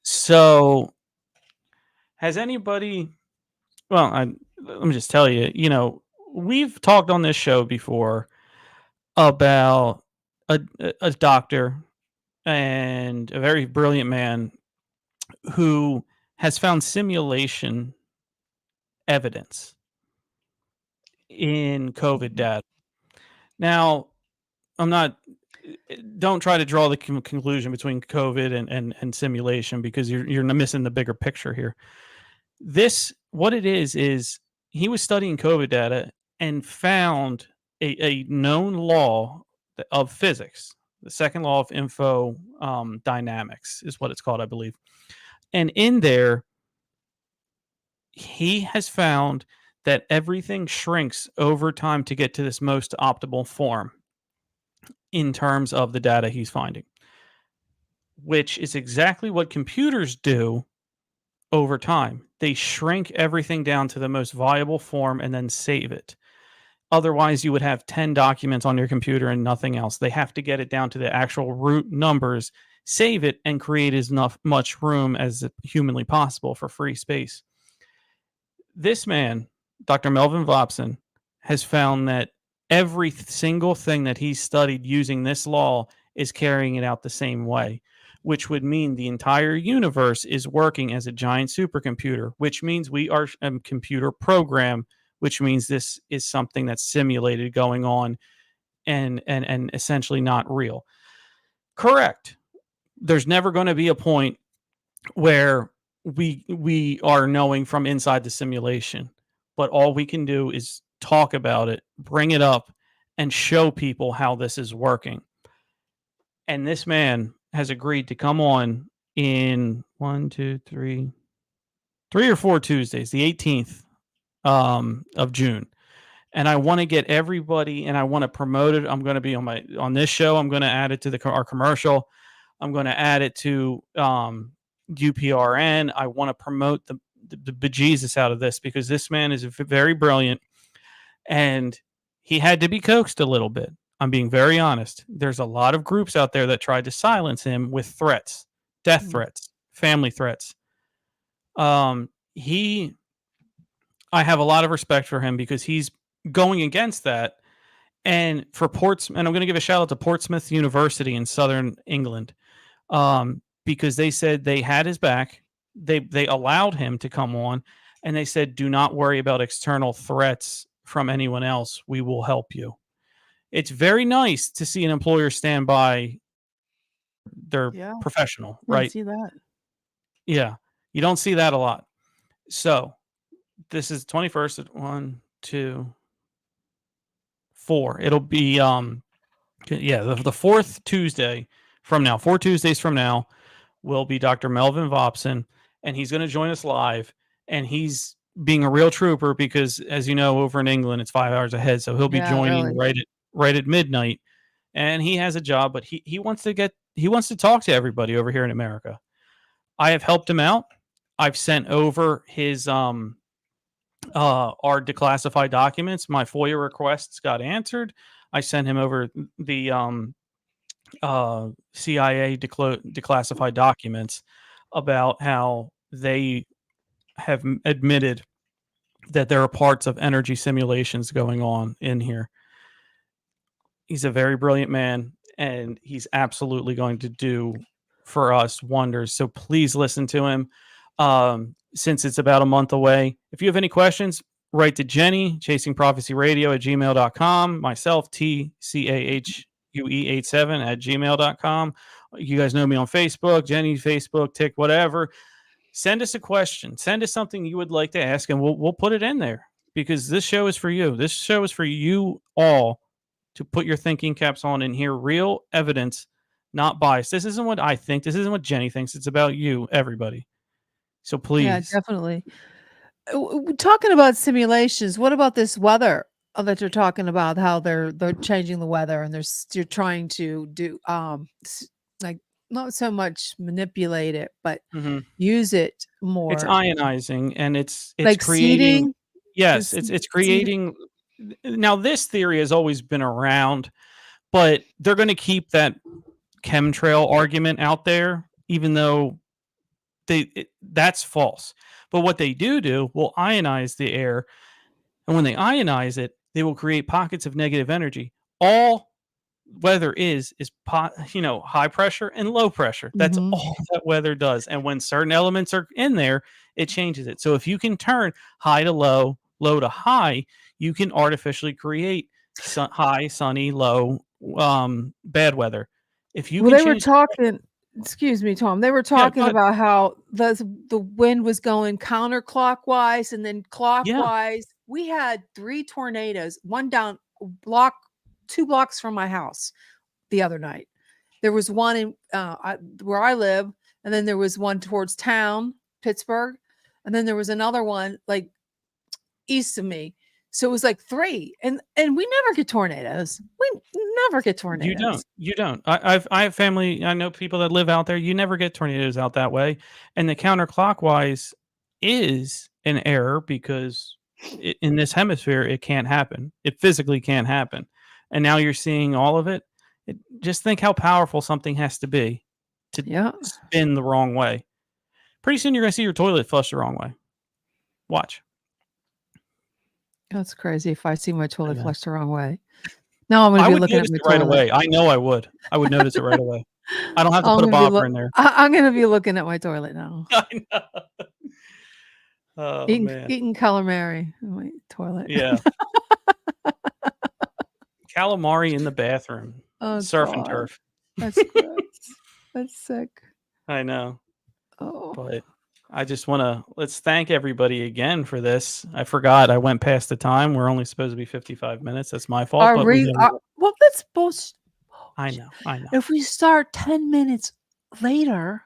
So, has anybody? Well, let me just tell you. We've talked on this show before about a doctor and a very brilliant man who has found simulation evidence in COVID data. Now, I'm not. Don't try to draw the conclusion between COVID and simulation because you're missing the bigger picture here. What it is he was studying COVID data and found a known law of physics. The second law of info dynamics is what it's called, I believe. And in there, he has found that everything shrinks over time to get to this most optimal form in terms of the data he's finding, which is exactly what computers do over time. They shrink everything down to the most viable form and then save it. Otherwise, you would have 10 documents on your computer and nothing else. They have to get it down to the actual root numbers, save it, and create as much room as humanly possible for free space. This man, Dr. Melvin Vopson, has found that every single thing that he's studied using this law is carrying it out the same way, which would mean the entire universe is working as a giant supercomputer, which means we are a computer program, which means this is something that's simulated going on and essentially not real. Correct. There's never going to be a point where we are knowing from inside the simulation, but all we can do is talk about it, bring it up, and show people how this is working. And this man has agreed to come on in 3 or 4 Tuesdays, the 18th of June. And I want to get everybody, and I want to promote it. I'm going to be on this show. I'm going to add it to our commercial. I'm going to add it to UPRN. I want to promote the bejesus out of this because this man is very brilliant, and he had to be coaxed a little bit. I'm being very honest. There's a lot of groups out there that tried to silence him with threats, death threats, family threats. I have a lot of respect for him because he's going against that. And for and I'm going to give a shout out to Portsmouth University in Southern England, because they said they had his back. They allowed him to come on, and they said, "Do not worry about external threats from anyone else. We will help you." It's very nice to see an employer stand by their professional, right? See that? Yeah, you don't see that a lot. So this is 21st at 1, 2, 4. It'll be the fourth Tuesday from now. 4 Tuesdays from now will be Dr. Melvin Vopson, and he's going to join us live. And he's being a real trooper because, as you know, over in England it's 5 hours ahead, so he'll be joining right at midnight. And he has a job, but he wants to talk to everybody over here in America. I have helped him out. I've sent over his our declassified documents. My FOIA requests got answered. I sent him over the CIA declassified documents about how they have admitted that there are parts of energy simulations going on in here. He's a very brilliant man, and he's absolutely going to do for us wonders. So please listen to him. Since it's about a month away, if you have any questions, write to Jenny, chasingprophecyradio@gmail.com, myself, TCAHUE87 @gmail.com. You guys know me on Facebook, Jenny, Facebook, Tick, whatever. Send us a question. Send us something you would like to ask, and we'll put it in there, because this show is for you. This show is for you all to put your thinking caps on and hear real evidence, not bias. This isn't what I think. This isn't what Jenny thinks. It's about you, everybody. So Yeah, please. definitely. Talking about simulations, what about this weather that you're talking about? How they're changing the weather, and you're trying to do like not so much manipulate it, but Mhm. use it It's more, ionizing, and it's like creating. seeding. Yes, This it's seeding. creating. Now, this theory has always been around, but they're going to keep that chemtrail argument out there, even though that's false. But what they do will ionize the air, and when they ionize it, they will create pockets of negative energy. All weather is high pressure and low pressure. That's Mhm. all that weather does. And when certain elements are in there, it changes it. So if you can turn high to low, low to high, you can artificially create high, sunny, low, bad weather. If you Well, can they were change, talking. Excuse me, Tom. They were yeah, talking but about how the wind was going counterclockwise and then yeah, clockwise. We had 3 tornadoes, one down block 2 blocks from my house the other night. There was one in where I live, and then there was one towards town, Pittsburgh, and then there was another one like east of me. So it was like 3, and we never get tornadoes. We never get you don't. tornadoes. You don't. I have family. I know people that live out there. You never get tornadoes out that way. And the counterclockwise is an error, because in this hemisphere it can't happen. It physically can't happen. And now you're seeing all of it. Just think how powerful something has to be to Yeah, spin the wrong way. Pretty soon you're going to see your toilet flush the wrong way. Watch. that's crazy. If I see my I toilet know. flush the wrong way, now I'm going I to be would looking at notice my it right toilet. away. I know I would. I would notice it right away. I don't have to I'm put a gonna be bobber in there. I'm gonna be looking at my toilet now. I know. Oh, man. Eating calamari in my toilet. Yeah. Calamari in the bathroom. Oh Surf and God, turf. that's gross. That's sick. I know. Oh, But I just want to let's thank everybody again for this. I forgot I went past the time. We're only supposed to be 55 minutes. That's my fault. But we well, that's bullshit. I know. I know. If we start 10 minutes later,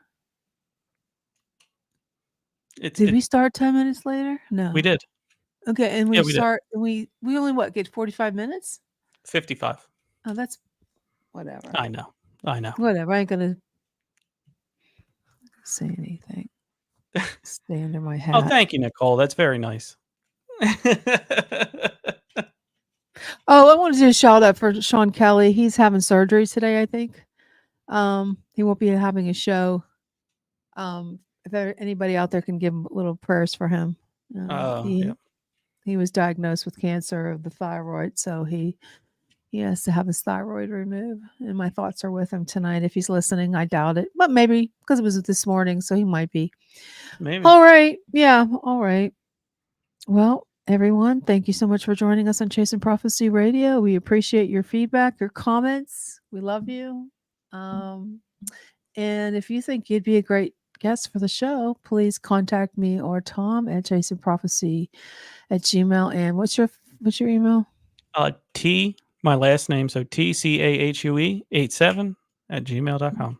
did we start 10 minutes later? No. We did. Okay, and Yeah, we did. we only get 45 minutes? 55. Oh, that's whatever. I know. I know. Whatever. I ain't gonna say anything. Stay under my hat. Oh, thank you, Nicole. That's very nice. Oh, I wanted to shout out for Sean Kelly. He's having surgery today, I think. He won't be having a show. If anybody out there can give him little prayers for him. Yeah. He was diagnosed with cancer of the thyroid, so he has to have his thyroid removed. And my thoughts are with him tonight. If he's listening, I doubt it, but maybe, because it was this morning, so he might be. Maybe. All right. Yeah. All right. Well, everyone, thank you so much for joining us on Chasing Prophecy Radio. We appreciate your feedback, your comments. We love you. And if you think you'd be a great guest for the show, please contact me or Tom at chasingprophecy@gmail. And what's your email? My last name, so TCAHUE87 @gmail.com.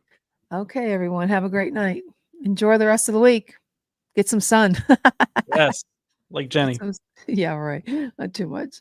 Okay, everyone, have a great night. Enjoy the rest of the week. Get some sun. Yes, like Jenny. Yeah, right. Not too much.